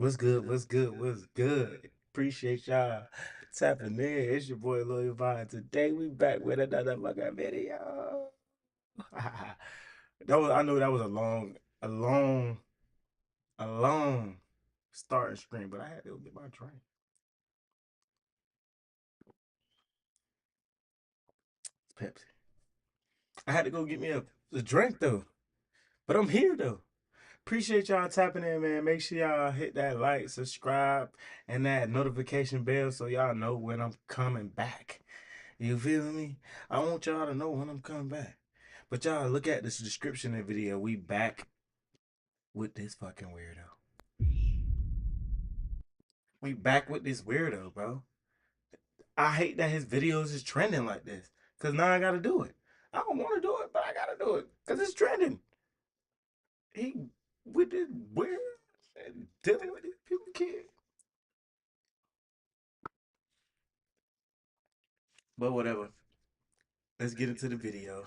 What's good? What's good? What's good? Appreciate y'all tapping in. It's your boy Lil Vine. Today we back with another fucking video. I know that was a long starting screen, but I had to go get my drink. It's Pepsi. I had to go get me a drink though, but I'm here though. Appreciate y'all tapping in, man. Make sure y'all hit that like, subscribe, and that notification bell so y'all know when I'm coming back. You feel me? I want y'all to know when I'm coming back. But y'all look at this description of the video. We back with this fucking weirdo. We back with this weirdo, bro. I hate that his videos is trending like this. Cause now I gotta do it. I don't want to do it, but I gotta do it. Cause it's trending. He with this weird and dealing with these people kids. But whatever. Let's get into the video.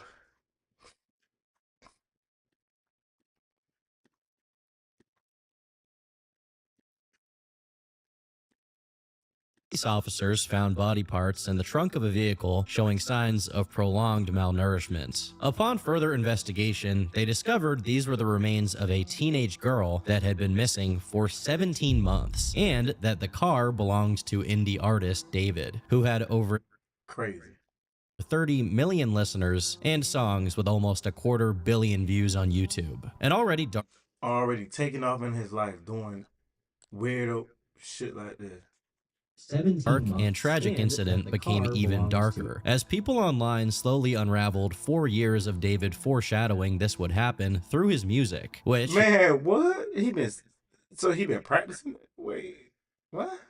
Police officers found body parts in the trunk of a vehicle showing signs of prolonged malnourishment. Upon further investigation, they discovered these were the remains of a teenage girl that had been missing for 17 months, and that the car belonged to indie artist David, who had over Crazy. 30 million listeners and songs with almost 250 million views on YouTube. And Already taking off in his life doing weirdo shit like this. dark and tragic incident became even darker, as people online slowly unraveled 4 years of David foreshadowing this would happen through his music, which Man, what? He been practicing? Wait, what?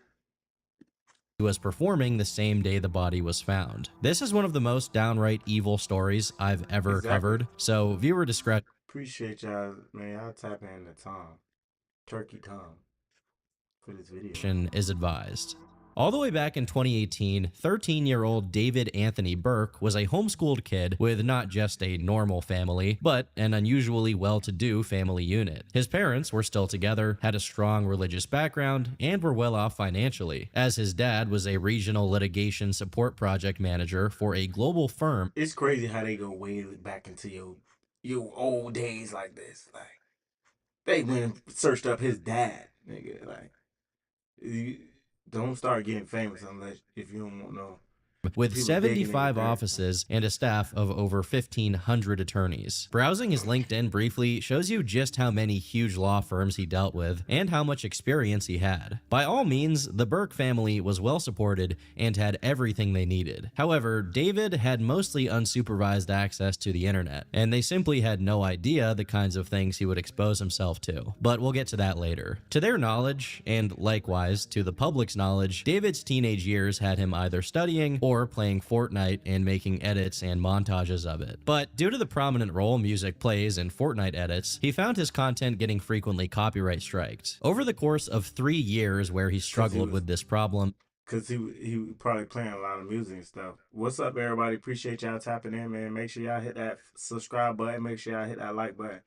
he was performing the same day the body was found. This is one of the most downright evil stories I've ever covered, so viewer discretion Appreciate y'all, man. Y'all tapping in the Tom. Turkey Tom. For this video. is advised. All the way back in 2018, 13-year-old David Anthony Burke was a homeschooled kid with not just a normal family, but an unusually well-to-do family unit. His parents were still together, had a strong religious background, and were well off financially, as his dad was a regional litigation support project manager for a global firm. It's crazy how they go way back into your old days like this. Like they went and searched up his dad, nigga. Like you don't start getting famous unless if you don't want no with people digging in your 75 dirt. offices and a staff of over 1,500 attorneys. Browsing his LinkedIn briefly shows you just how many huge law firms he dealt with and how much experience he had. By all means, the Burke family was well supported and had everything they needed. However, David had mostly unsupervised access to the internet, and they simply had no idea the kinds of things he would expose himself to. But we'll get to that later. To their knowledge, and likewise to the public's knowledge, David's teenage years had him either studying or playing Fortnite and making edits and montages of it. But due to the prominent role music plays in Fortnite edits, he found his content getting frequently copyright striked. Over the course of 3 years where he struggled with this problem, Cause he probably playing a lot of music and stuff. What's up, everybody? Appreciate y'all tapping in, man. Make sure y'all hit that subscribe button. Make sure y'all hit that like button.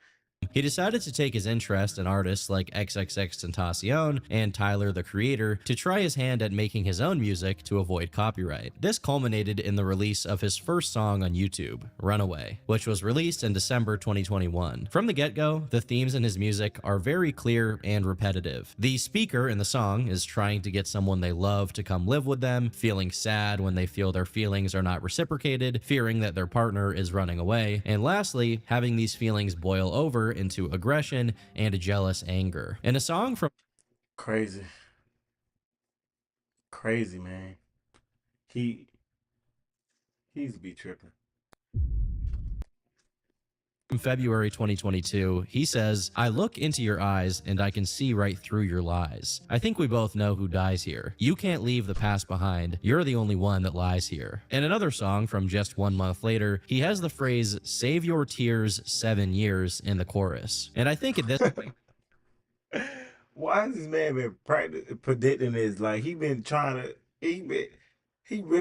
he decided to take his interest in artists like XXXTentacion and Tyler the Creator to try his hand at making his own music to avoid copyright. This culminated in the release of his first song on YouTube, Runaway, which was released in December 2021. From the get-go, the themes in his music are very clear and repetitive. The speaker in the song is trying to get someone they love to come live with them, feeling sad when they feel their feelings are not reciprocated, fearing that their partner is running away, and lastly, having these feelings boil over into aggression and a jealous anger. In a song from Crazy, crazy, man. He's be tripping. February 2022, he says, "I look into your eyes and I can see right through your lies. I think we both know who dies here. You can't leave the past behind. You're the only one that lies here." In another song from just 1 month later, he has the phrase, "Save your tears 7 years" in the chorus. And I think at this point, Why has this man been predicting this? Like he really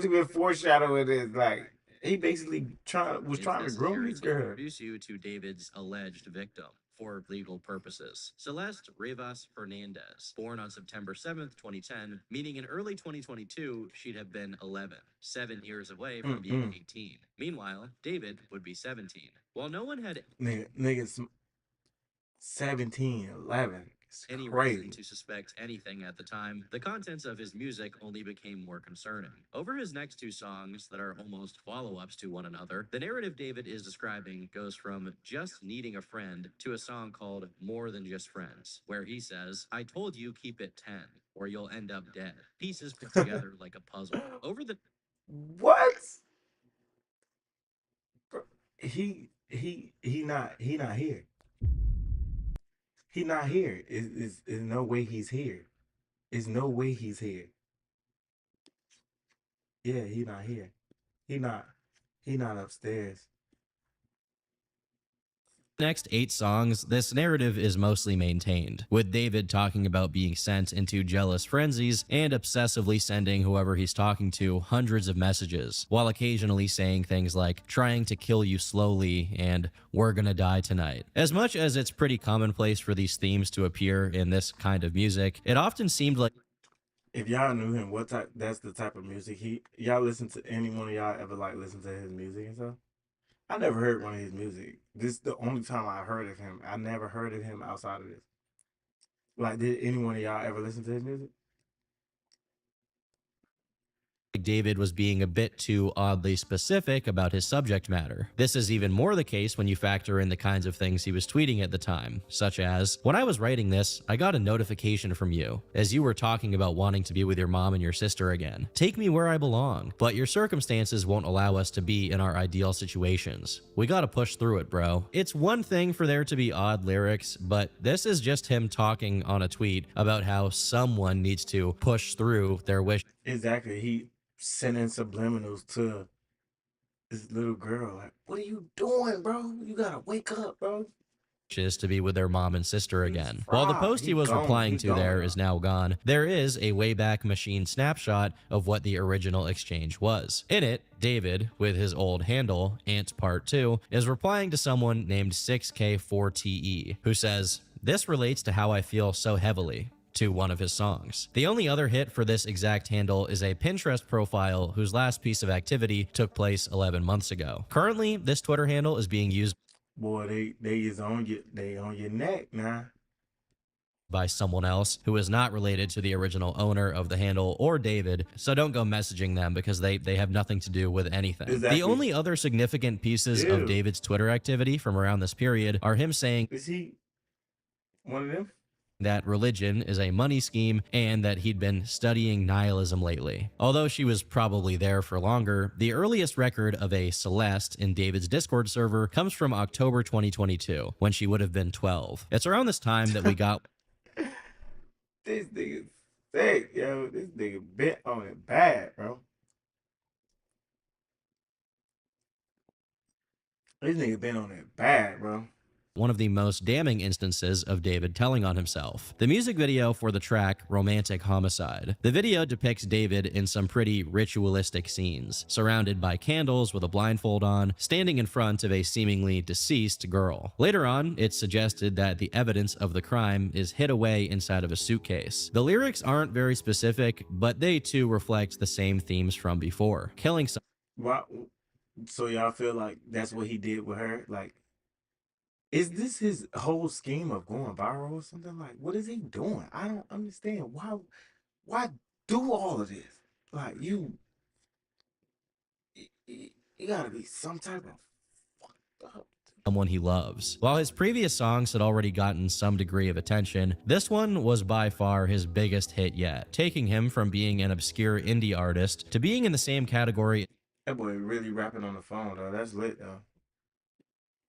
been foreshadowing this. Like he basically trying to groom this girl. introduce you to David's alleged victim. for legal purposes. Celeste Rivas Hernandez, born on September 7th, 2010, meaning in early 2022, she'd have been 11, 7 years away from being 18. Meanwhile, David would be 17. While no one had niggas 17, 11. It's any crazy. reason to suspect anything at the time, the contents of his music only became more concerning. Over his next 2 songs that are almost follow-ups to one another, the narrative David is describing goes from just needing a friend to a song called More Than Just Friends, where he says, I told you keep it 10, or you'll end up dead. Pieces put together like a puzzle. Over the... What? He not here. He not here. Is no way he's here. There's no way he's here. Yeah, he not here. He not upstairs. Next 8 songs, this narrative is mostly maintained, with David talking about being sent into jealous frenzies and obsessively sending whoever he's talking to hundreds of messages, while occasionally saying things like, trying to kill you slowly and we're gonna die tonight. As much as it's pretty commonplace for these themes to appear in this kind of music, it often seemed like... If y'all knew him, what type? That's the type of music y'all listen to. Any one of y'all ever like listen to his music and stuff? I never heard one of his music. This is the only time I heard of him. I never heard of him outside of this. Like, did any one of y'all ever listen to his music? David was being a bit too oddly specific about his subject matter. This is even more the case when you factor in the kinds of things he was tweeting at the time, such as, when I was writing this, I got a notification from you, as you were talking about wanting to be with your mom and your sister again. Take me where I belong, but your circumstances won't allow us to be in our ideal situations. We gotta push through it, bro. It's one thing for there to be odd lyrics, but this is just him talking on a tweet about how someone needs to push through their wish. Exactly. He sending subliminals to this little girl. Like, what are you doing, bro? You gotta wake up, bro. Is to be with their mom and sister again. While the post he was gone. replying to there is now gone, there is a Wayback Machine snapshot of what the original exchange was. In it, David, with his old handle, Ant Part 2, is replying to someone named 6K4TE, who says, "This relates to how I feel so heavily," to one of his songs. The only other hit for this exact handle is a Pinterest profile whose last piece of activity took place 11 months ago. Currently, this Twitter handle is being used Boy, they is on your neck now. By someone else who is not related to the original owner of the handle or David, so don't go messaging them because they have nothing to do with anything. Exactly. The only other significant pieces of David's Twitter activity from around this period are him saying, is he one of them? That religion is a money scheme and that he'd been studying nihilism lately. Although she was probably there for longer, the earliest record of a Celeste in David's Discord server comes from October 2022, when she would have been 12. It's around this time that we got this nigga sick, yo. This nigga bent on it bad, bro. This nigga been on it bad, bro. One of the most damning instances of David telling on himself. The music video for the track Romantic Homicide. The video depicts David in some pretty ritualistic scenes, surrounded by candles with a blindfold on, standing in front of a seemingly deceased girl. Later on, it's suggested that the evidence of the crime is hid away inside of a suitcase. The lyrics aren't very specific, but they too reflect the same themes from before. Killing someone. Why? So y'all feel like that's what he did with her? Like, is this his whole scheme of going viral or something? Like, what is he doing? I don't understand. Why do all of this? Like, you gotta be some type of fucked up. Someone he loves. While his previous songs had already gotten some degree of attention, this one was by far his biggest hit yet, taking him from being an obscure indie artist to being in the same category That boy really rapping on the phone, though. That's lit, though.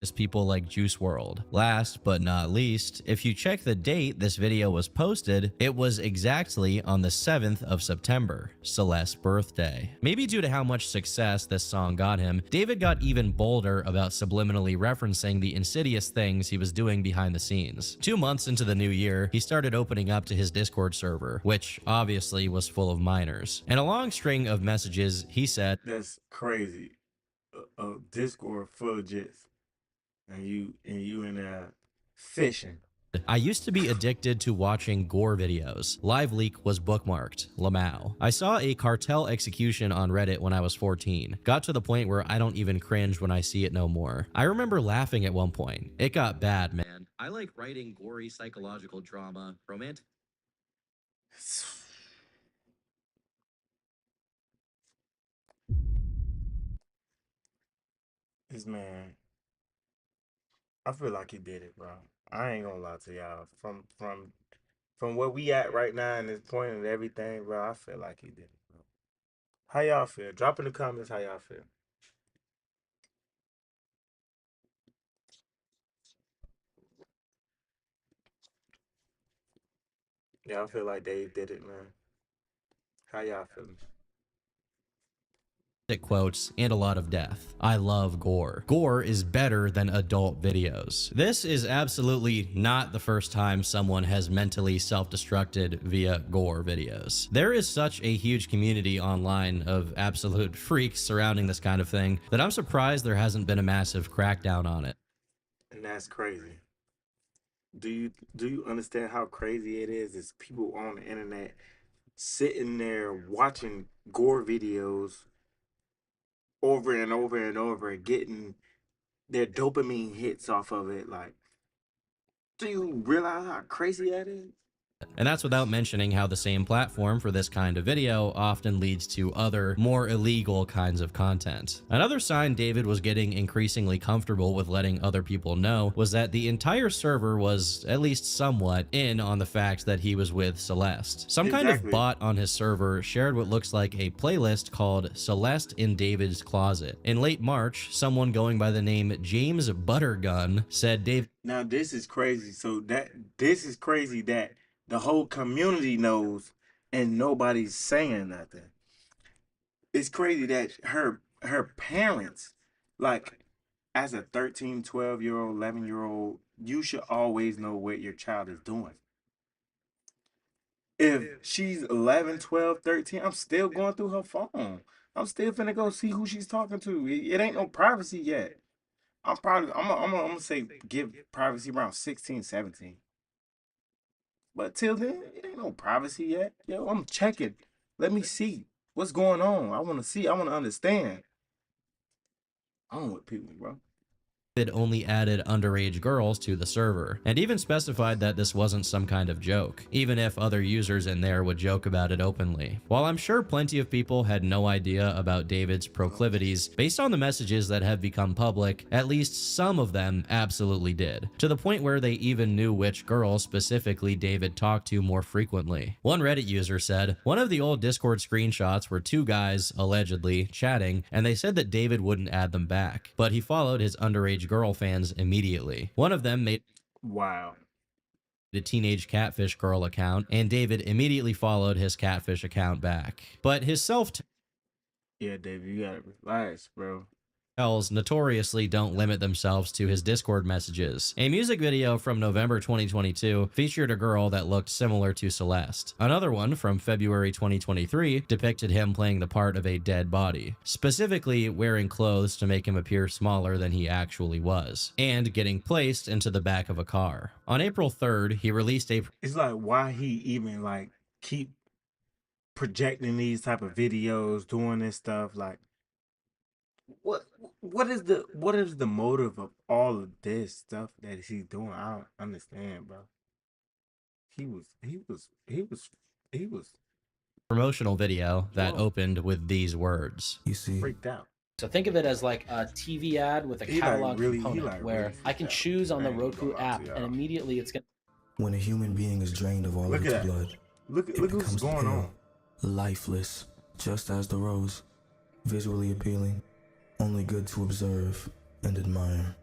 as people like Juice WRLD. Last but not least, if you check the date this video was posted, it was exactly on the 7th of September, Celeste's birthday. Maybe due to how much success this song got him, David got even bolder about subliminally referencing the insidious things he was doing behind the scenes. 2 months into the new year, he started opening up to his Discord server, which obviously was full of minors. In a long string of messages, he said, "That's crazy. A Discord full of jits. And you in there Fishing. I used to be addicted to watching gore videos. Live Leak was bookmarked. Lamau. I saw a cartel execution on Reddit when I was 14. Got to the point where I don't even cringe when I see it no more. I remember laughing at one point. It got bad, man. I like writing gory psychological drama, romantic. This man, I feel like he did it, bro. I ain't gonna lie to y'all. From where we at right now and this point and everything, bro, I feel like he did it, bro. How y'all feel? Drop in the comments how y'all feel. Y'all feel like they did it, man. How y'all feeling? Quotes and a lot of death. I love gore. Gore is better than adult videos. This is absolutely not the first time someone has mentally self-destructed via gore videos. There is such a huge community online of absolute freaks surrounding this kind of thing that I'm surprised there hasn't been a massive crackdown on it. And that's crazy. Do you understand how crazy it is? It's people on the internet sitting there watching gore videos over and over and over, getting their dopamine hits off of it. Like, do you realize how crazy that is? And that's without mentioning how the same platform for this kind of video often leads to other, more illegal kinds of content. Another sign David was getting increasingly comfortable with letting other people know was that the entire server was at least somewhat in on the fact that he was with Celeste. Some kind of bot on his server shared what looks like a playlist called Celeste in David's Closet. In late March, someone going by the name James Buttergun said David. Now this is crazy. This is crazy that the whole community knows and nobody's saying nothing. It's crazy that her parents, like, as a 13, 12-year-old, 11-year-old, you should always know what your child is doing. If she's 11, 12, 13, I'm still going through her phone. I'm still finna go see who she's talking to. It ain't no privacy yet. I'm gonna say give privacy around 16, 17. But till then, it ain't no privacy yet. Yo, I'm checking. Let me see what's going on. I want to see. I want to understand. I don't with people, bro. Only added underage girls to the server, and even specified that this wasn't some kind of joke, even if other users in there would joke about it openly. While I'm sure plenty of people had no idea about David's proclivities, based on the messages that have become public, at least some of them absolutely did, to the point where they even knew which girls specifically David talked to more frequently. One Reddit user said, one of the old Discord screenshots were two guys, allegedly, chatting, and they said that David wouldn't add them back, but he followed his underage girl fans immediately. One of them made a teenage catfish girl account, and David immediately followed his catfish account back. But his yeah, David, you gotta relax, bro. Notoriously don't limit themselves to his Discord messages. A music video from November 2022 featured a girl that looked similar to Celeste. Another one from February 2023 depicted him playing the part of a dead body, specifically wearing clothes to make him appear smaller than he actually was, and getting placed into the back of a car. On April 3rd, he released a... It's like, why he even, like, keep projecting these type of videos, doing this stuff, like, what is the motive of all of this stuff that he's doing? I don't understand, bro. He was promotional video that opened with these words. You see, freaked out. So think of it as like a TV ad with a catalog component where I can choose on the Roku app and immediately it's going to... When a human being is drained of all of its blood, Look what's going on. Lifeless, just as the rose, visually appealing, only good to observe and admire.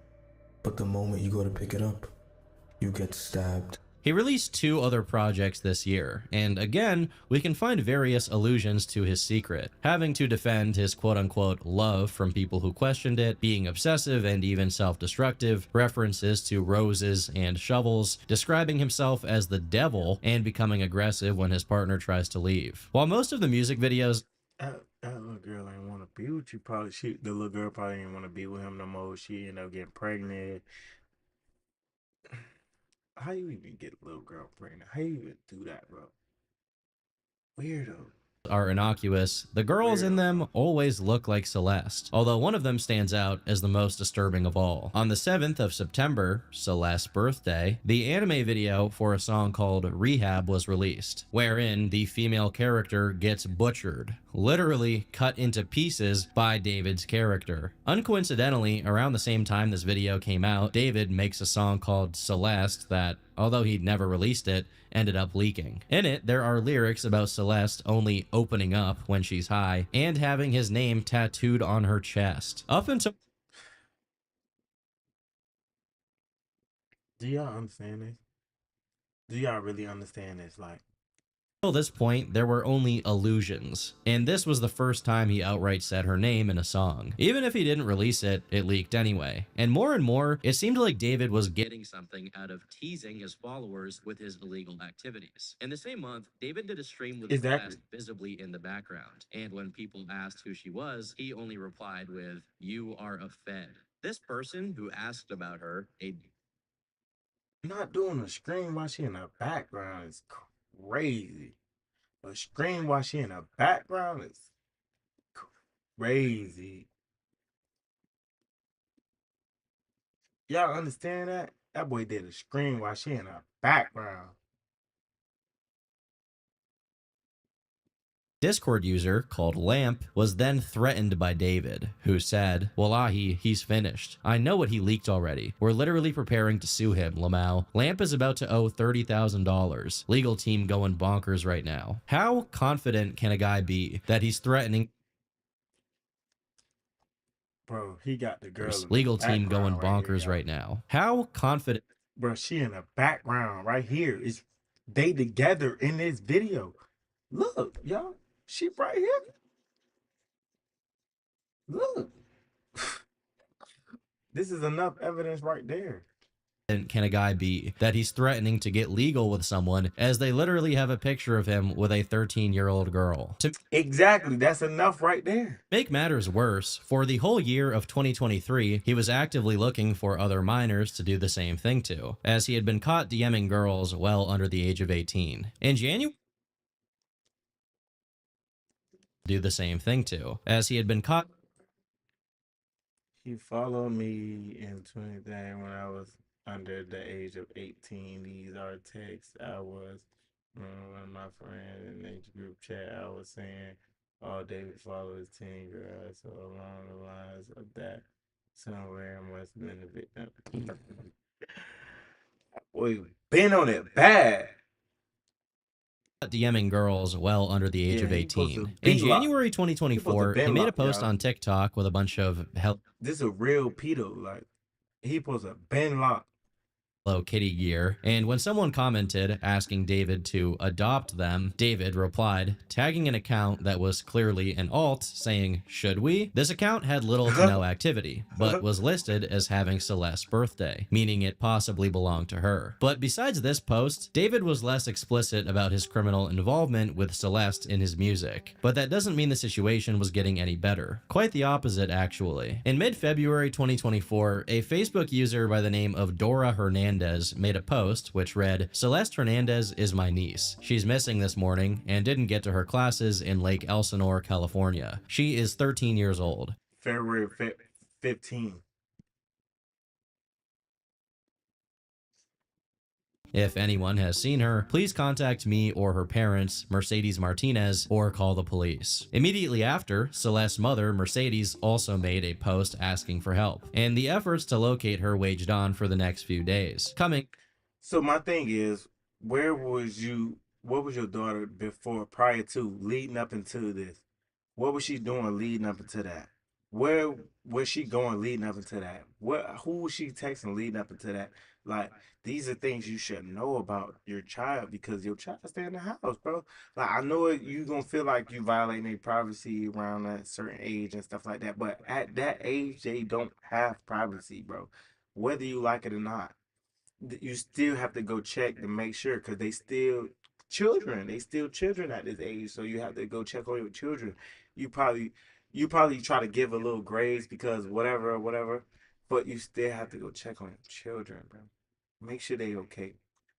But the moment you go to pick it up, you get stabbed. He released 2 other projects this year, and again, we can find various allusions to his secret, having to defend his quote-unquote love from people who questioned it, being obsessive and even self-destructive, references to roses and shovels, describing himself as the devil, and becoming aggressive when his partner tries to leave. While most of the music videos... That little girl ain't want to be with you. The little girl probably didn't want to be with him no more. She ended up getting pregnant. How you even get a little girl pregnant? How you even do that, bro? Weirdo. Are innocuous, the girls in them always look like Celeste, although one of them stands out as the most disturbing of all. On the 7th of September, Celeste's birthday, the anime video for a song called Rehab was released, wherein the female character gets butchered, literally cut into pieces by David's character. Uncoincidentally, around the same time this video came out, David makes a song called Celeste that, although he'd never released it, ended up leaking. In it, there are lyrics about Celeste only opening up when she's high and having his name tattooed on her chest. Up until... Do y'all understand this? Do y'all really understand this? Like, until this point, there were only allusions, and this was the first time he outright said her name in a song. Even if he didn't release it, it leaked anyway. And more, it seemed like David was getting something out of teasing his followers with his illegal activities. In the same month, David did a stream with Celeste visibly in the background, and when people asked who she was, he only replied with, "You are a Fed." This person who asked about her, not doing a scream while she in the background is crazy. A scream while she in the background is crazy. Y'all understand that? That boy did a scream while she in the background. Discord user called Lamp was then threatened by David, who said, "Wallahi, he's finished. I know what he leaked already. We're literally preparing to sue him, Lamau. Lamp is about to owe $30,000. Legal team going bonkers right now." How confident can a guy be that he's threatening? Bro, he got the girl. Legal team going bonkers right now. How confident? Bro, she in the background right here. Is they together in this video? Look, y'all. She right here. Look. This is enough evidence right there. Can a guy be that he's threatening to get legal with someone as they literally have a picture of him with a 13-year-old girl? Exactly, that's enough right there. Make matters worse, for the whole year of 2023, he was actively looking for other minors to do the same thing to, as he had been caught DMing girls well under the age of 18. In January, do the same thing to, as he had been caught. He followed me in 2010 when I was under the age of 18. These are texts I was one of my friends in the group chat. I was saying, "Oh, David follows 10 girls," so along the lines of that, somewhere I must have been the victim. Boy, been on it bad. DMing girls well under the age of 18. In January 2024, he made a post on TikTok with a bunch of this is a real pedo. Like, he supposed to been locked. Hello Kitty gear, and when someone commented asking David to adopt them, David replied, tagging an account that was clearly an alt, saying, "Should we?" This account had little to no activity, but was listed as having Celeste's birthday, meaning it possibly belonged to her. But besides this post, David was less explicit about his criminal involvement with Celeste in his music, but that doesn't mean the situation was getting any better. Quite the opposite, actually. In mid-February 2024, a Facebook user by the name of Dora Hernandez made a post which read, "Celeste Hernandez is my niece. She's missing this morning and didn't get to her classes in Lake Elsinore, California. She is 13 years old." February 15. If anyone has seen her, please contact me or her parents, Mercedes Martinez, or call the police. Immediately after, Celeste's mother, Mercedes, also made a post asking for help, and the efforts to locate her waged on for the next few days. So my thing is, what was your daughter prior to, leading up into this? What was she doing leading up into that? Where was she going leading up into that? Who was she texting leading up into that? Like, these are things you should know about your child, because your child stay in the house, bro. Like, I know you gonna feel like you violating their privacy around a certain age and stuff like that, but at that age, they don't have privacy, bro. Whether you like it or not, you still have to go check to make sure, because they still children. They still children at this age, so you have to go check on your children. You probably try to give a little grace because whatever, but you still have to go check on your children, bro. Make sure they okay.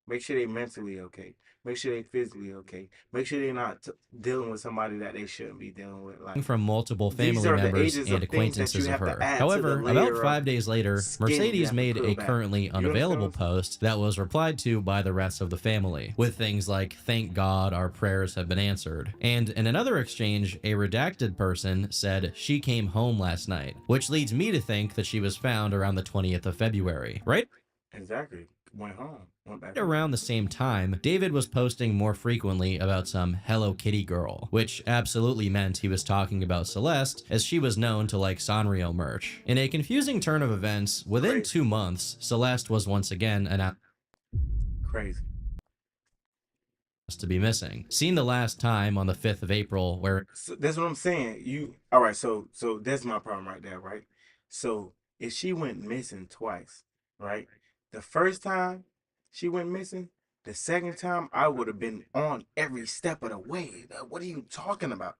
Make sure they mentally okay. Make sure they physically okay. Make sure they're not dealing with somebody that they shouldn't be dealing with. Like, from multiple these family are the members ages and of things that you acquaintances of have to her. add to the However, about layer 5 of days later, skin you Mercedes have to made peel a back. currently You understand unavailable what I'm saying? post that was replied to by the rest of the family, with things like, "Thank God our prayers have been answered." And in another exchange, a redacted person said she came home last night, which leads me to think that she was found around the 20th of February, right? Exactly. Went home. Went back home. Around the same time, David was posting more frequently about some Hello Kitty girl, which absolutely meant he was talking about Celeste, as she was known to like Sanrio merch. In a confusing turn of events, within 2 months, Celeste was once again announced Crazy. to be missing. Seen the last time on the 5th of April, where So that's what I'm saying. All right, so that's my problem right there, right? So if she went missing twice, right? The first time she went missing, the second time I would have been on every step of the way. What are you talking about?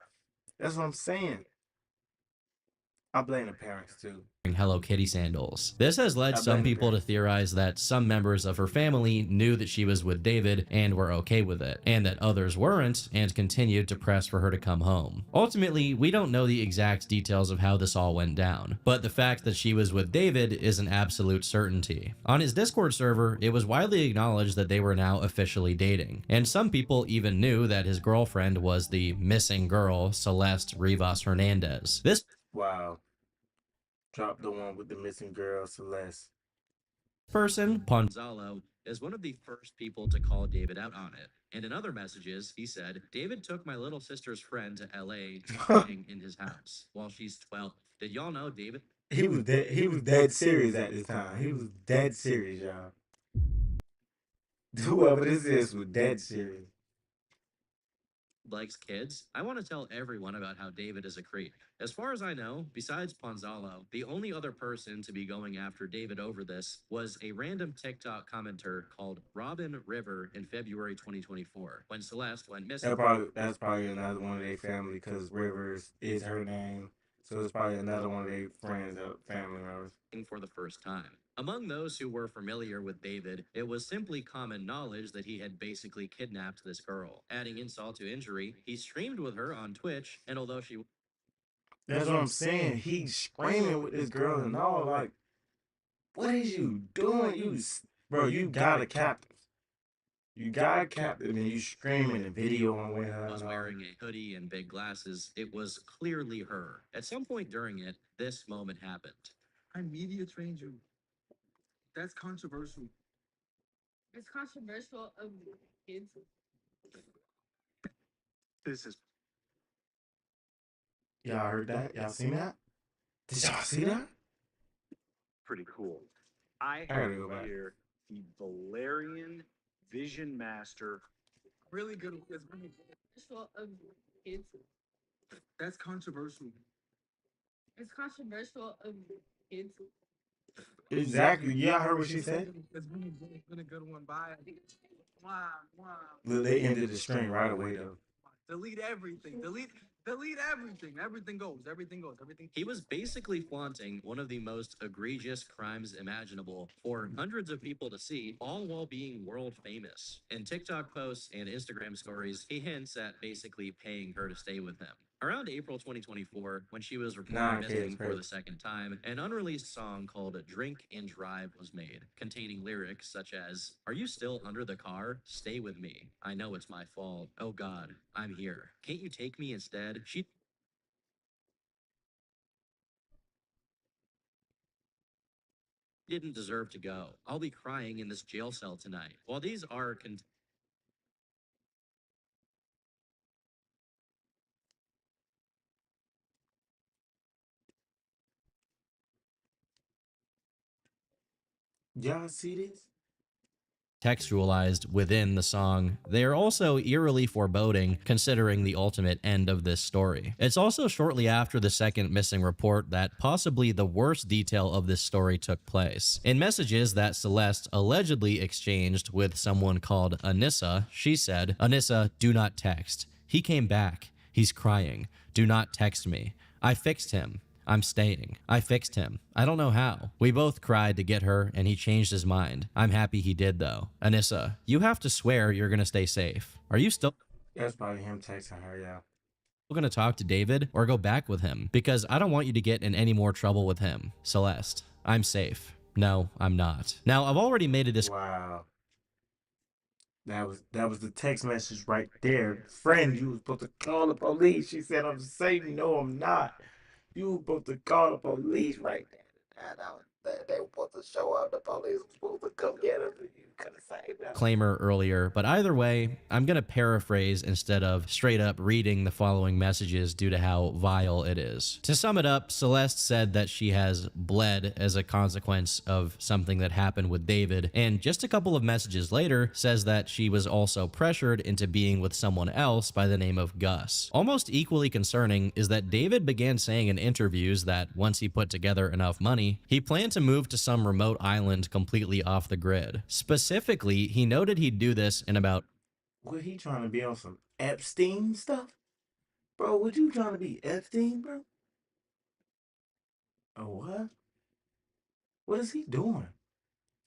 That's what I'm saying. I blame the parents too. Hello Kitty sandals. This has led I some blame the people to parents. theorize that some members of her family knew that she was with David and were okay with it, and that others weren't and continued to press for her to come home. Ultimately, we don't know the exact details of how this all went down, but the fact that she was with David is an absolute certainty. On his Discord server, it was widely acknowledged that they were now officially dating, and some people even knew that his girlfriend was the missing girl, Celeste Rivas Hernandez. This Wow. Drop the one with the missing girl, Celeste. person, Ponzalo, is one of the first people to call David out on it. And in other messages, he said, "David took my little sister's friend to LA staying in his house while she's 12. Did y'all know David?" He was dead. He was dead serious at this time. He was dead serious, y'all. Whoever this is was dead serious. Likes kids. I want to tell everyone about how David is a creep. As far as I know, besides Ponzalo, the only other person to be going after David over this was a random TikTok commenter called Robin River in February 2024, when Celeste went missing. That's probably another one of their family, because Rivers is her name. So it's probably another one of their friends or family members. For the first time. Among those who were familiar with David, it was simply common knowledge that he had basically kidnapped this girl. Adding insult to injury, he streamed with her on Twitch, and although she... That's what I'm saying. He's screaming with this girl and all. Like, what is you doing? Bro, you got a captive. You got a captive and you screaming and videoing with her. Was wearing a hoodie and big glasses. It was clearly her. At some point during it, this moment happened. I media trained you. That's controversial. It's controversial of kids. This is Y'all heard that? Y'all seen that? Did y'all see that? pretty cool. I gotta have go back. here the Valerian Vision Master. Really good. Controversial of kids. That's controversial. It's controversial of kids. Exactly. Y'all heard what she said? It's been a good one. Bye. Wow. Look, they ended the stream right away, though. Delete everything. Delete everything. Everything goes. He was basically flaunting one of the most egregious crimes imaginable for hundreds of people to see, all while being world famous. In TikTok posts and Instagram stories, he hints at basically paying her to stay with him. Around April 2024, when she was reported missing for the second time, an unreleased song called Drink and Drive was made, containing lyrics such as, "Are you still under the car? Stay with me. I know it's my fault. Oh God, I'm here. Can't you take me instead?" She didn't deserve to go. I'll be crying in this jail cell tonight. While these are Y'all see this? textualized within the song, they are also eerily foreboding considering the ultimate end of this story. It's also shortly after the second missing report that possibly the worst detail of this story took place. In messages that Celeste allegedly exchanged with someone called Anissa, she said, "Anissa, do not text. He came back. He's crying. Do not text me. I fixed him. I'm staying. I fixed him. I don't know how. We both cried to get her, and he changed his mind. I'm happy he did, though. Anissa, you have to swear you're gonna stay safe. Are you still... That's probably him texting her, yeah. going to talk to David or go back with him? Because I don't want you to get in any more trouble with him. Celeste, I'm safe. No, I'm not. Now, I've already made a Wow. That was the text message right there. Friend, you was supposed to call the police. She said, I'm safe. No, I'm not. You were supposed to call the police right there. They were supposed to show up. The police were supposed to come get us. You could have saved them. Claimer earlier, but either way, I'm going to paraphrase instead of straight up reading the following messages due to how vile it is. To sum it up, Celeste said that she has bled as a consequence of something that happened with David, and just a couple of messages later says that she was also pressured into being with someone else by the name of Gus. Almost equally concerning is that David began saying in interviews that once he put together enough money, he planned to move to some remote island completely off the grid. Specifically, he noted he'd do this in about... What, he trying to be on some Epstein stuff? Bro, what you trying to be, Epstein, bro? Oh, what? What is he doing?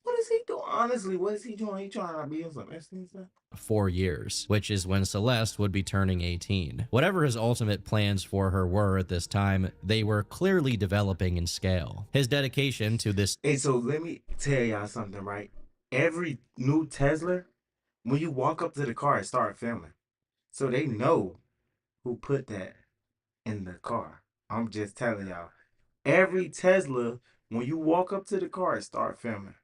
What is he doing? Honestly, what is he doing? He trying to be on some Epstein stuff? 4 years, which is when Celeste would be turning 18. Whatever his ultimate plans for her were at this time, they were clearly developing in scale. His dedication to this... Hey, so let me tell y'all something, right? Every new Tesla, when you walk up to the car, it start filming. So they know who put that in the car. I'm just telling y'all. Every Tesla, when you walk up to the car, it start filming.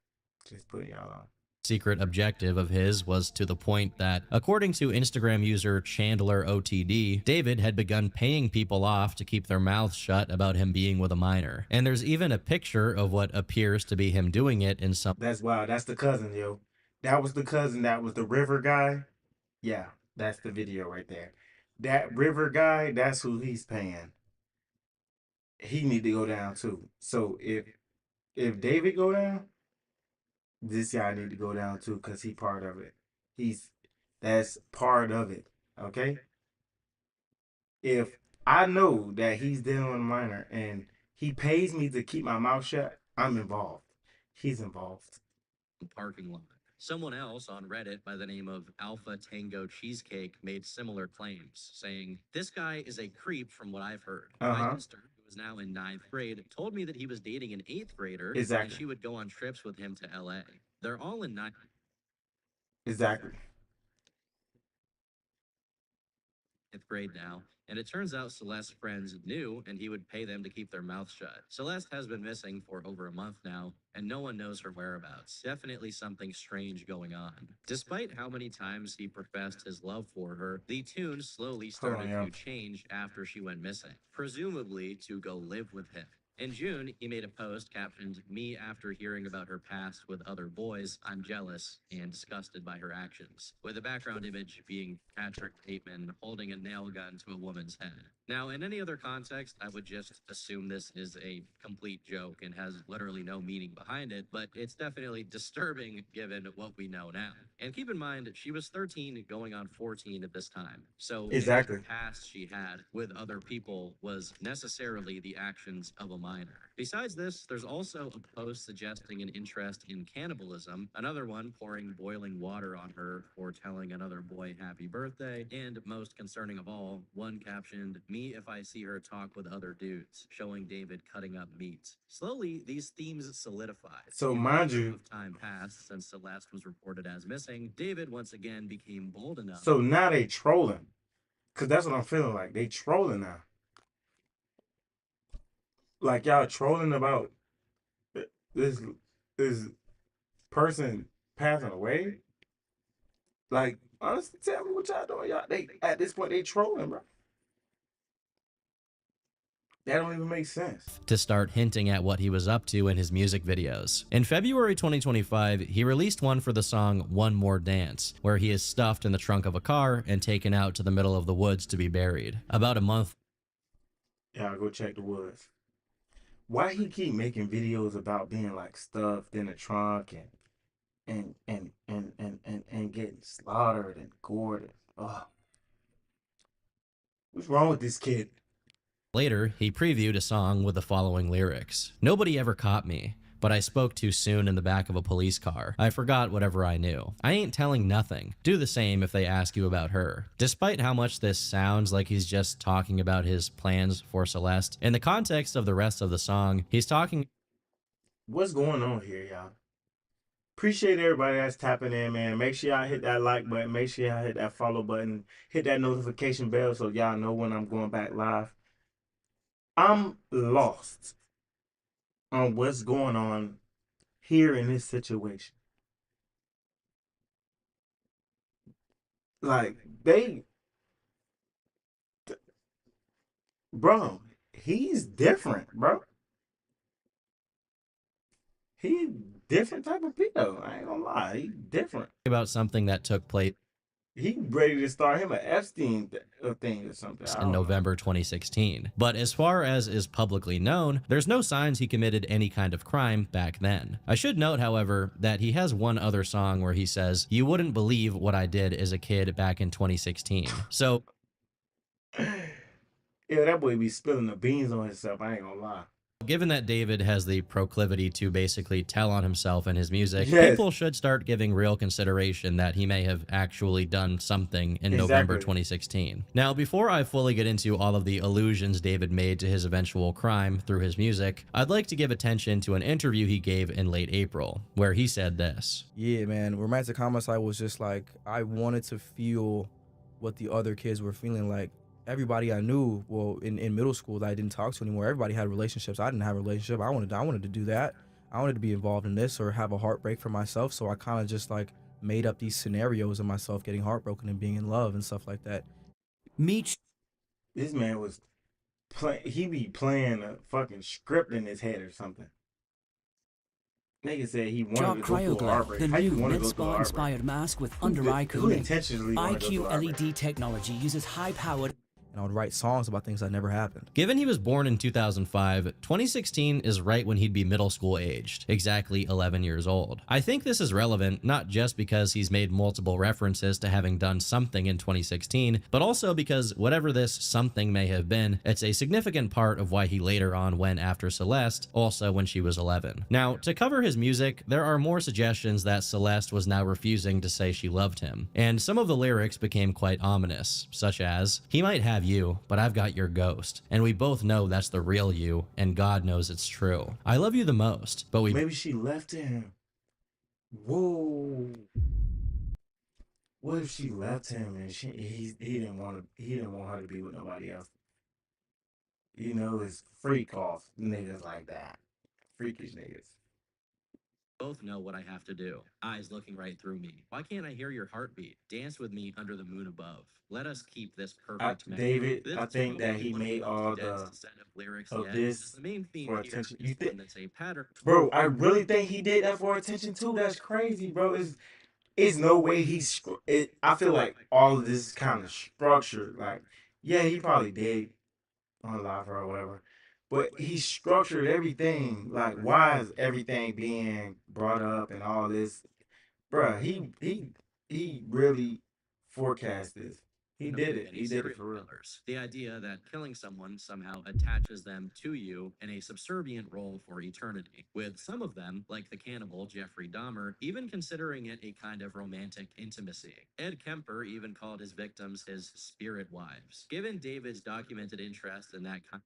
Just putting y'all on. Secret objective of his was to the point that, according to Instagram user Chandler OTD, David had begun paying people off to keep their mouths shut about him being with a minor. And there's even a picture of what appears to be him doing it in some... That's wild. That's the cousin, yo. That was the cousin. That was the river guy. Yeah, that's the video right there. That river guy, that's who he's paying. He need to go down too. So if David go down, this guy need to go down too, because he part of it. That's part of it. Okay? If I know that he's dealing with a minor and he pays me to keep my mouth shut, I'm involved. He's involved. Parking lot. Someone else on Reddit by the name of Alpha Tango Cheesecake made similar claims, saying, "This guy is a creep from what I've heard. My sister, who is now in 9th grade, told me that he was dating an 8th grader, and she would go on trips with him to LA. They're all in 9th." Exactly. Grade now, and it turns out Celeste's friends knew, and he would pay them to keep their mouths shut. Celeste has been missing for over a month now, and no one knows her whereabouts. Definitely something strange going on. Despite how many times he professed his love for her, the tune slowly started to change after she went missing, presumably to go live with him. In June, he made a post captioned, "Me after hearing about her past with other boys, I'm jealous and disgusted by her actions," with a background image being Patrick Bateman holding a nail gun to a woman's head. Now, in any other context, I would just assume this is a complete joke and has literally no meaning behind it, but it's definitely disturbing given what we know now. And keep in mind, she was 13 going on 14 at this time. So exactly. The past she had with other people was necessarily the actions of a minor. Besides this, there's also a post suggesting an interest in cannibalism, another one pouring boiling water on her for telling another boy happy birthday, and most concerning of all, one captioned, "Me if I see her talk with other dudes," showing David cutting up meat. Slowly, these themes solidified. So mind you, time passed since Celeste was reported as missing. David once again became bold enough. So now they trolling. Cause that's what I'm feeling like. They trolling now. Like y'all trolling about this person passing away. Like, honestly, tell me what y'all doing. Y'all, they at this point they trolling, bro. That don't even make sense. To start hinting at what he was up to in his music videos. In February 2025, he released one for the song One More Dance, where he is stuffed in the trunk of a car and taken out to the middle of the woods to be buried. About a month. Yeah, I'll go check the woods. Why he keep making videos about being like stuffed in the trunk and getting slaughtered and gored? Oh. What's wrong with this kid? Later, he previewed a song with the following lyrics. "Nobody ever caught me, but I spoke too soon in the back of a police car. I forgot whatever I knew. I ain't telling nothing. Do the same if they ask you about her." Despite how much this sounds like he's just talking about his plans for Celeste, in the context of the rest of the song, he's talking. What's going on here, y'all? Appreciate everybody that's tapping in, man. Make sure y'all hit that like button. Make sure y'all hit that follow button. Hit that notification bell so y'all know when I'm going back live. I'm lost on what's going on here in this situation. Like, bro, he's different, bro. He different type of pedo. I ain't gonna lie, he different. About something that took place. He ready to start him an Epstein thing or something. In November 2016. But as far as is publicly known, there's no signs he committed any kind of crime back then. I should note, however, that he has one other song where he says, "You wouldn't believe what I did as a kid back in 2016. So, yeah, that boy be spilling the beans on himself. I ain't gonna lie. Given that David has the proclivity to basically tell on himself in his music, people should start giving real consideration that he may have actually done something in November 2016. Now, before I fully get into all of the allusions David made to his eventual crime through his music, I'd like to give attention to an interview he gave in late April, where he said this. Yeah, man, Romantic Homicide was just like, I wanted to feel what the other kids were feeling like. Everybody I knew, well, in middle school that I didn't talk to anymore, everybody had relationships. I didn't have a relationship. I wanted to do that. I wanted to be involved in this or have a heartbreak for myself. So I kind of just like made up these scenarios of myself getting heartbroken and being in love and stuff like that. This man was he be playing a fucking script in his head or something. Nigga said he wanted to go through a heartbreak. The How you new want to go through a mid-spot-inspired heartbreak? mask with under-eye Who cooling. intentionally wanna go through a IQ heartbreak? LED technology uses high-powered. And I would write songs about things that never happened. Given he was born in 2005, 2016 is right when he'd be middle school aged, exactly 11 years old. I think this is relevant not just because he's made multiple references to having done something in 2016, but also because whatever this something may have been, it's a significant part of why he later on went after Celeste, also when she was 11. Now, to cover his music, there are more suggestions that Celeste was now refusing to say she loved him, and some of the lyrics became quite ominous, such as, "He might have you, but I've got your ghost. And we both know that's the real you, and God knows it's true. I love you the most, but we..." Maybe she left him. Whoa. What if she left him and he didn't want her to be with nobody else? You know, it's freak off niggas like that. Freakish niggas. Both know what I have to do. Eyes looking right through me. Why can't I hear your heartbeat? Dance with me under the moon above. Let us keep this perfect David, I think that he made all the lyrics of this the main theme for attention. You think, a pattern. bro? I really think he did that for attention too. That's crazy, bro. It's no way I feel like all of this is kind of structured. Like, yeah, he probably did on live or whatever. But he structured everything. Like, why is everything being brought up and all this? Bruh, he really forecast this. He did it. He did it for real. The idea that killing someone somehow attaches them to you in a subservient role for eternity, with some of them, like the cannibal Jeffrey Dahmer, even considering it a kind of romantic intimacy. Ed Kemper even called his victims his spirit wives. Given David's documented interest in that kind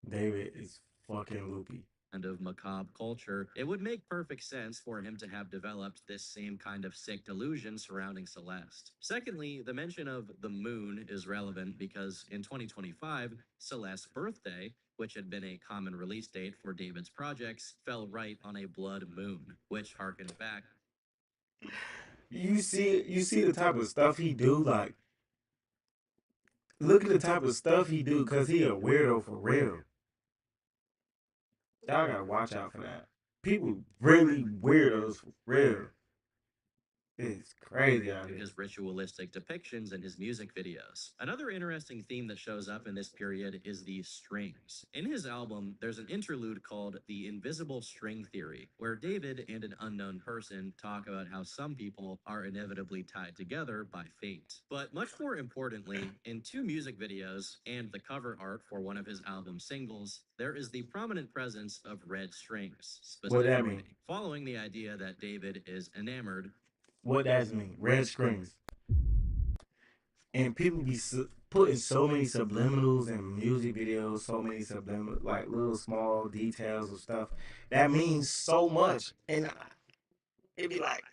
David is fucking loopy. of macabre culture, it would make perfect sense for him to have developed this same kind of sick delusion surrounding Celeste. Secondly, the mention of the moon is relevant because in 2025, Celeste's birthday, which had been a common release date for David's projects, fell right on a blood moon, which harkened back. You see the type of stuff he do, like, look at the type of stuff he do, cause he a weirdo for real. Y'all gotta watch out for that. People really weirdos for real. It's crazy out to here. his ritualistic depictions in his music videos. Another interesting theme that shows up in this period is the strings. In his album, there's an interlude called The Invisible String Theory, where David and an unknown person talk about how some people are inevitably tied together by fate. But much more importantly, in two music videos and the cover art for one of his album singles, there is the prominent presence of red strings. What that mean? Following the idea that David is enamored. What does mean? Red strings. And people be putting so many subliminals in music videos, so many subliminal, like little small details of stuff that means so much. And it'd be like,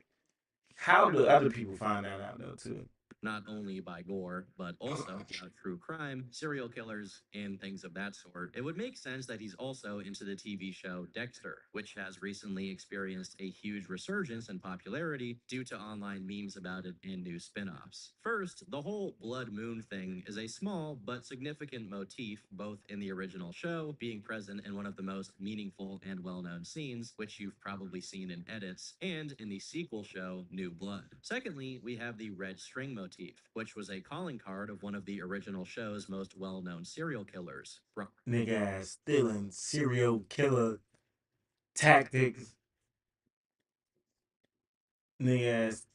how do other people find that out though too? Not only by gore, but also about true crime, serial killers, and things of that sort. It would make sense that he's also into the TV show Dexter, which has recently experienced a huge resurgence in popularity due to online memes about it and new spin-offs. First, the whole blood moon thing is a small but significant motif both in the original show, being present in one of the most meaningful and well-known scenes, which you've probably seen in edits, and in the sequel show New Blood. Secondly, we have the red string motif, which was a calling card of one of the original show's most well-known serial killers. Nigga ass stealing serial killer tactics. Nigga ass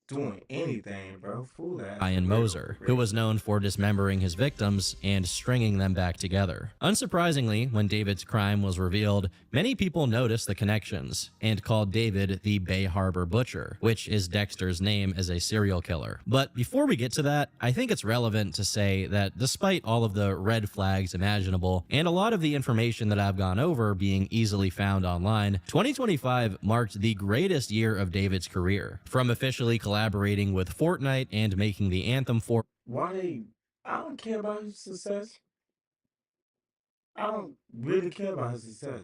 doing anything, bro. Fool that. Ian Moser, who was known for dismembering his victims and stringing them back together. Unsurprisingly, when David's crime was revealed, many people noticed the connections and called David the Bay Harbor Butcher, which is Dexter's name as a serial killer. But before we get to that, I think it's relevant to say that despite all of the red flags imaginable and a lot of the information that I've gone over being easily found online, 2025 marked the greatest year of David's career. From officially collaborating with Fortnite and making the anthem for I don't care about his success. I don't really care about his success.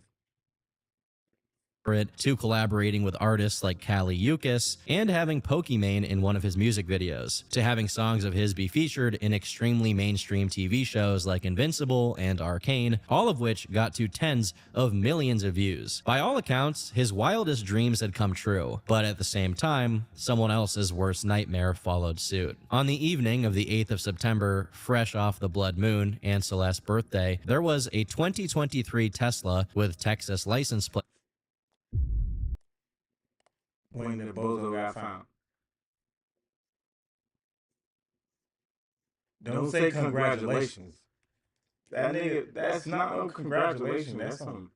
it, to collaborating with artists like Kali Uchis and having Pokimane in one of his music videos, to having songs of his be featured in extremely mainstream TV shows like Invincible and Arcane, all of which got to tens of millions of views. By all accounts, his wildest dreams had come true, but at the same time, someone else's worst nightmare followed suit. On the evening of the 8th of September, fresh off the blood moon and Celeste's birthday, there was a 2023 Tesla with Texas license plate when the bozo got found. Don't say congratulations. That nigga, that's not no congratulations. That's some.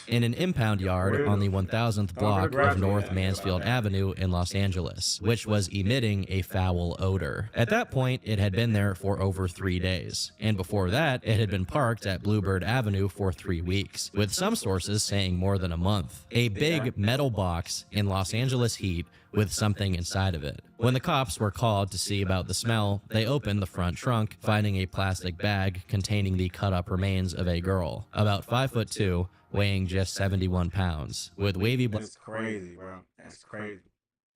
in an impound yard on the 1000th block of North Mansfield Avenue in Los Angeles, which was emitting a foul odor. At that point, it had been there for over 3 days, and before that, it had been parked at Bluebird Avenue for 3 weeks, with some sources saying more than a month. A big metal box in Los Angeles heat with something inside of it. When the cops were called to see about the smell, they opened the front trunk, finding a plastic bag containing the cut-up remains of a girl, about 5'2", weighing just 71 pounds, with wavy That's crazy, bro. That's crazy.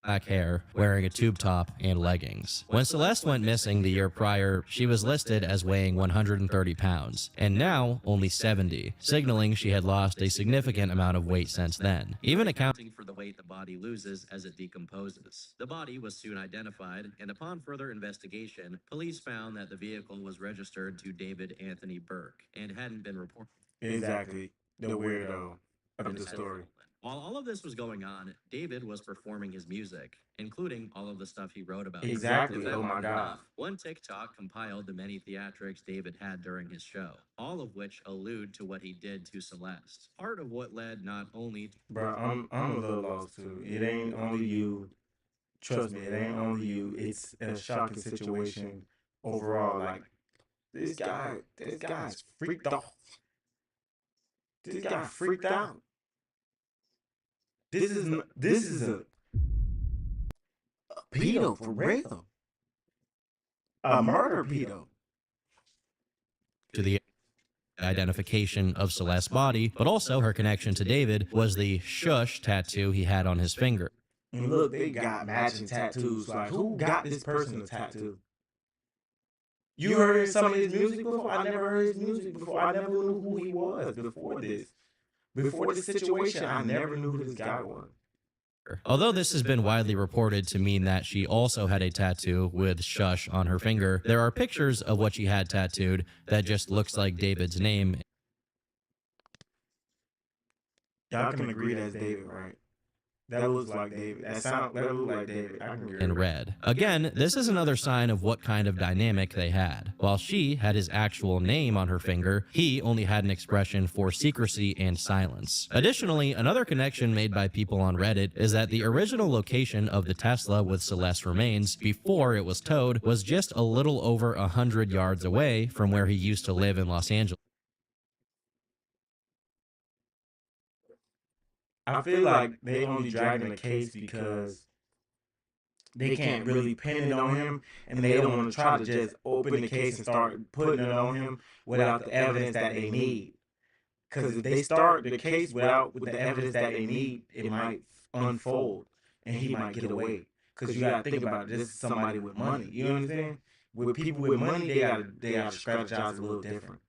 black hair, wearing a tube top and leggings. When Celeste went missing the year prior, she was listed as weighing 130 pounds, and now only 70, signaling she had lost a significant amount of weight since then, even accounting for the weight the body loses as it decomposes. The body was soon identified, and upon further investigation, police found that the vehicle was registered to David Anthony Burke and hadn't been reported. Exactly. The weirdo of the story. While all of this was going on, David was performing his music, including all of the stuff he wrote about. Exactly. Oh my God. One TikTok compiled the many theatrics David had during his show, all of which allude to what he did to Celeste. Part of what led not only to... Bro, I'm a little lost too. It ain't only you. Trust me, it ain't only you. It's a shocking situation overall. Like this guy's freaked off. This guy freaked out. This is a pedo for real. A murder pedo. to the identification of Celeste's body, but also her connection to David was the shush tattoo he had on his finger. And look, they got matching tattoos. Like, who got this person a tattoo? You heard some of his music before? I never heard his music before. I never knew who he was before this. Before this situation, I never knew who this guy was. Although this has been widely reported to mean that she also had a tattoo with "shush" on her finger, there are pictures of what she had tattooed that just looks like David's name. Y'all can agree that's David, right? That looks like David. That looks like David. I can agree. In red. Again, this is another sign of what kind of dynamic they had. While she had his actual name on her finger, he only had an expression for secrecy and silence. Additionally, another connection made by people on Reddit is that the original location of the Tesla with Celeste's remains before it was towed was just a little over 100 yards away from where he used to live in Los Angeles. I feel like they only dragging the case because they can't really pin it on him, and they don't want to try to just open the case and start putting it on him without the evidence that they need. Because if they start the case with the evidence that they need, it might unfold, and he might get away. Because you gotta think about it, this is somebody with money. You know what I'm saying? With people with money, they gotta strategize a little different.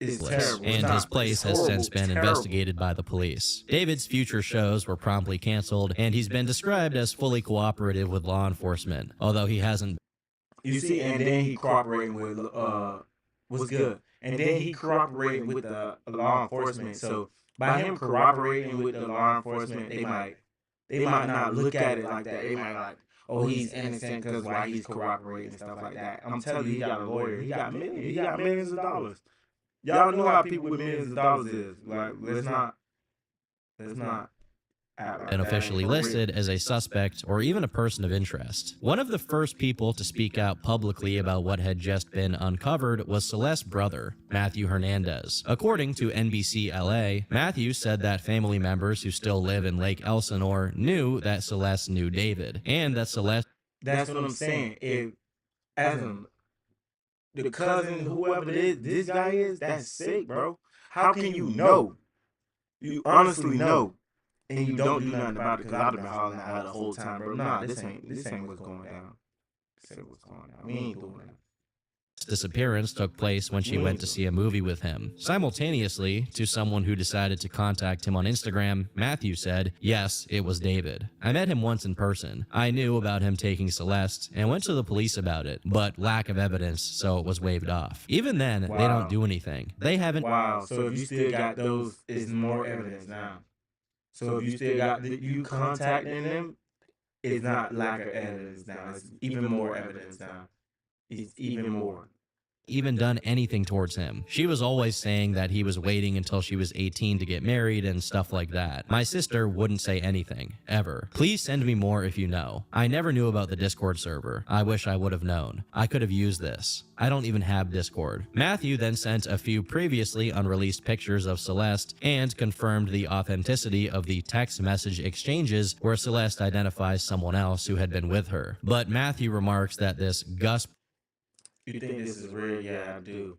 It's terrible. And his place has since been investigated by the police. David's future shows were promptly canceled, and he's been described as fully cooperative with law enforcement, although he hasn't. You see, and then he cooperating with what's good, and then he cooperating with the law enforcement. So by him cooperating with the law enforcement, they might not look at it like that. They might like, oh, he's innocent because why he's cooperating and stuff like that. I'm telling you, he got a lawyer. He got millions. He got millions of dollars. Y'all know how people with millions of dollars is. Like, let's not And officially listed as a suspect or even a person of interest. One of the first people to speak out publicly about what had just been uncovered was Celeste's brother, Matthew Hernandez. According to NBC LA, Matthew said that family members who still live in Lake Elsinore knew that Celeste knew David, and that Celeste... That's what I'm saying. If, as the cousin, whoever it is, this guy is, that's sick, bro. How can you know? You honestly know, and you don't do nothing about it, because I'd have been hollering at her the whole time, bro. Nah, this ain't what's going down. This ain't what's going down. We ain't doing that. Disappearance took place when she went to see a movie with him. Simultaneously, to someone who decided to contact him on Instagram, Matthew said, "Yes, it was David. I met him once in person. I knew about him taking Celeste and went to the police about it, but lack of evidence, so it was waived off. Even then, they don't do anything. They haven't..." Wow, so if you still got those, it's more evidence now. So if you still got you contacting them, it's not lack of evidence now. It's even more evidence now. It's even more. Even done anything towards him. She was always saying that he was waiting until she was 18 to get married and stuff like that. My sister wouldn't say anything, ever. Please send me more if you know. I never knew about the Discord server. I wish I would have known. I could have used this. I don't even have Discord. Matthew then sent a few previously unreleased pictures of Celeste and confirmed the authenticity of the text message exchanges where Celeste identifies someone else who had been with her. But Matthew remarks that this Gus... You think this is real? Yeah, I do.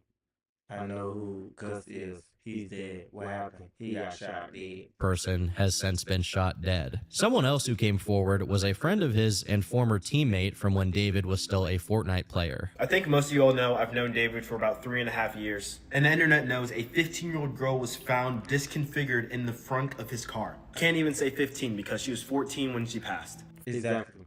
I know who Gus is. He's dead. What happened? He got shot dead. Person has since been shot dead. Someone else who came forward was a friend of his and former teammate from when David was still a Fortnite player. I think most of you all know I've known David for about 3.5 years. And the internet knows a 15-year-old girl was found disconfigured in the front of his car. Can't even say 15 because she was 14 when she passed. Exactly.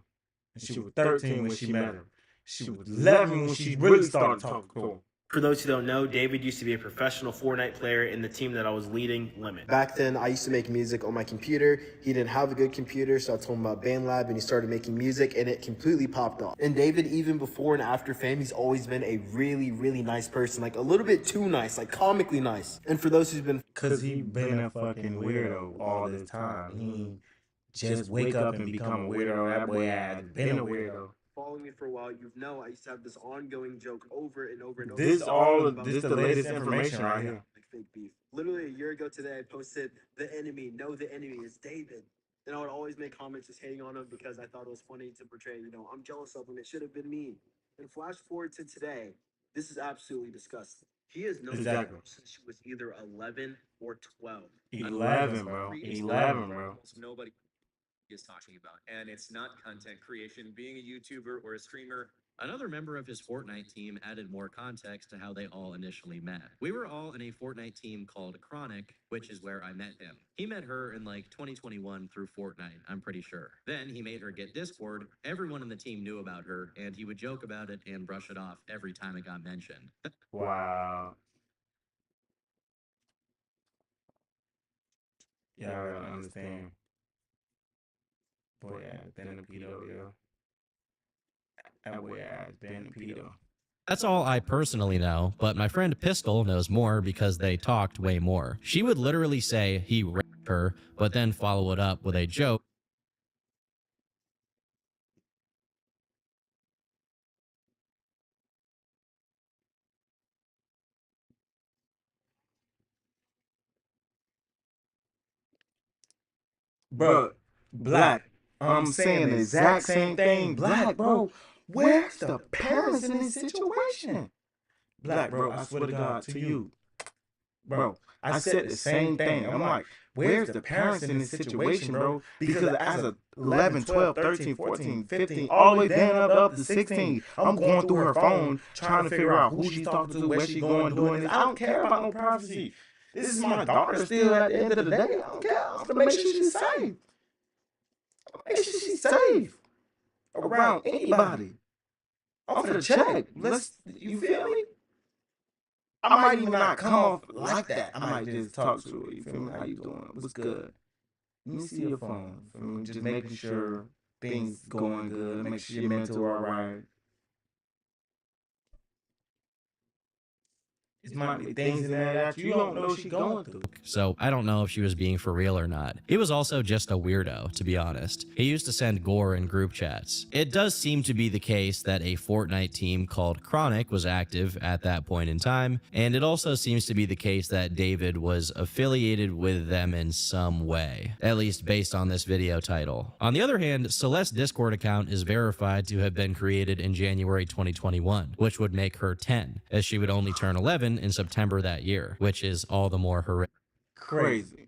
And she was 13 when she met him. She was 11 when she really started talking to him. For those who don't know, David used to be a professional Fortnite player in the team that I was leading, Limit. Back then, I used to make music on my computer. He didn't have a good computer, so I told him about BandLab, and he started making music, and it completely popped off. And David, even before and after fame, he's always been a really, really nice person. Like, a little bit too nice, like comically nice. And for those who's been... Because he been a fucking weirdo all this time. He just wake up and become a weirdo. That boy has been a weirdo. Following me for a while, you know I used to have this ongoing joke over and over and over. This the latest information right here. Like fake beef. Literally a year ago today, I posted, "The enemy, no, the enemy is David." And I would always make comments just hating on him because I thought it was funny to portray, I'm jealous of him. It should have been me. And flash forward to today, this is absolutely disgusting. He has known Exactly. since she was either 11 or 12. 11, bro. 11, bro. Nobody is talking about, and it's not content creation. Being a YouTuber or a streamer Another member of his Fortnite team added more context to how they all initially met. We were all in a Fortnite team called Chronic, which is where I met him. He met her in like 2021 through Fortnite, I'm pretty sure. Then he made her get Discord. Everyone in the team knew about her, and he would joke about it and brush it off every time it got mentioned. Wow. Y'all gotta understand. Boy, ass been a pedo, yo. That boy ass been a pedo. That's all I personally know, but my friend Pistol knows more because they talked way more. She would literally say he raped her, but then follow it up with a joke. Bro, Black, I'm saying the exact same thing. Black, bro, where's the parents in this situation? Black, bro, I swear to God, to you. Bro, I said the same thing. I'm like, where's the parents in this situation, bro? Because as a 11, 12, 13, 14, 15, all the way down up to 16, I'm going through her phone trying to figure out who she's talking to, where she's going, doing this. I don't care about no privacy. This is my daughter still at the end of the day. I don't care. I'm gonna make sure she's safe. Make sure she's safe around anybody. I'm gonna check. You feel me? I might even not come off like that. I might just talk to her. You feel me? How you doing? What's good? Let me see your phone. Feel me? Just making sure things going good. Make sure your mental all right. It's might be things in there that you don't know she's going through. So I don't know if she was being for real or not. He was also just a weirdo, to be honest. He used to send gore in group chats. It does seem to be the case that a Fortnite team called Chronic was active at that point in time, and it also seems to be the case that David was affiliated with them in some way, at least based on this video title. On the other hand, Celeste's Discord account is verified to have been created in January 2021, which would make her 10, as she would only turn 11 in September that year, which is all the more crazy.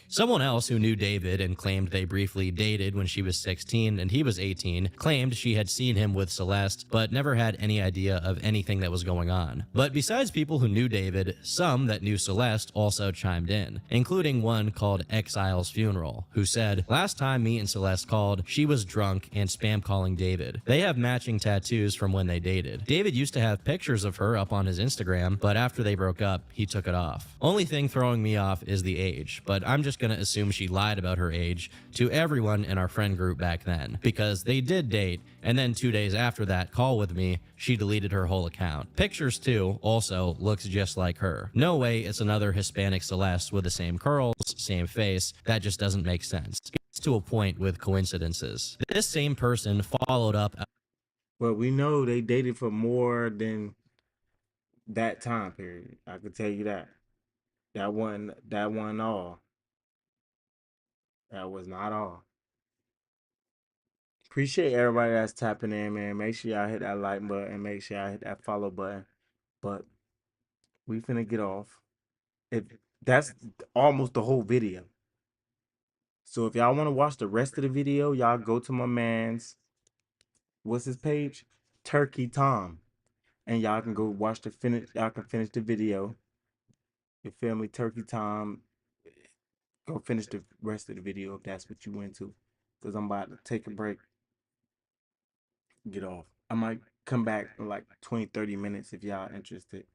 Someone else who knew David and claimed they briefly dated when she was 16 and he was 18 claimed she had seen him with Celeste, but never had any idea of anything that was going on. But besides people who knew David, some that knew Celeste also chimed in, including one called Exile's Funeral, who said, "Last time me and Celeste called, she was drunk and spam calling David. They have matching tattoos from when they dated. David used to have pictures of her up on his Instagram, but after they broke up, he took it off. Only thing throwing me off is the age, but I'm just gonna assume she lied about her age to everyone in our friend group back then, because they did date, and then 2 days after that call with me, she deleted her whole account. Pictures too, also looks just like her. No way it's another Hispanic Celeste with the same curls, same face. That just doesn't make sense. It's to a point with coincidences. This same person followed up. Well, we know they dated for more than that time period. I could tell you that. That wasn't all. That was not all. Appreciate everybody that's tapping in, man. Make sure y'all hit that like button and make sure y'all hit that follow button. But we finna get off. If that's almost the whole video. So if y'all want to watch the rest of the video, y'all go to my man's, what's his page? Turkey Tom. And y'all can go watch y'all can finish the video. You feel me? Turkey Tom. Go finish the rest of the video if that's what you into. Because I'm about to take a break. Get off. I might come back in like 20, 30 minutes if y'all interested.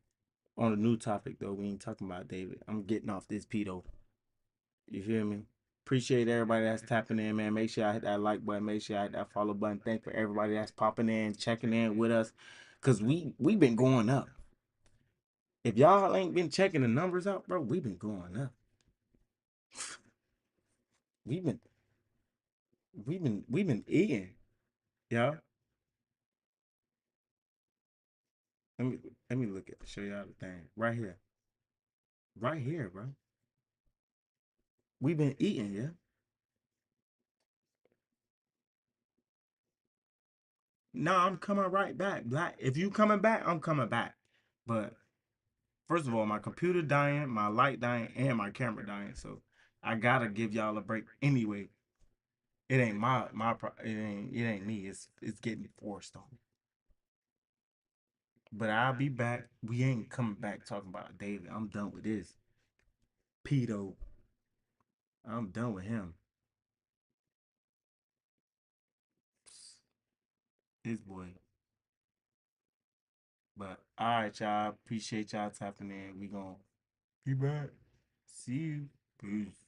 On a new topic though, we ain't talking about David. I'm getting off this pedo. You feel me? Appreciate everybody that's tapping in, man. Make sure I hit that like button. Make sure I hit that follow button. Thank for everybody that's popping in, checking in with us. Cause we been going up. If y'all ain't been checking the numbers out, bro, we been going up. We've been eating. Yeah. Let me look at show y'all the thing. Right here. Right here, bro. We've been eating, yeah. No, I'm coming right back. Black. If you coming back, I'm coming back. But first of all, my computer dying, my light dying, and my camera dying. So I gotta give y'all a break anyway. It ain't it ain't me. It's getting forced on me. But I'll be back. We ain't coming back talking about David. I'm done with this. Pedo. I'm done with him. His boy. But all right, y'all. Appreciate y'all tapping in. We gonna be back. See you. Peace.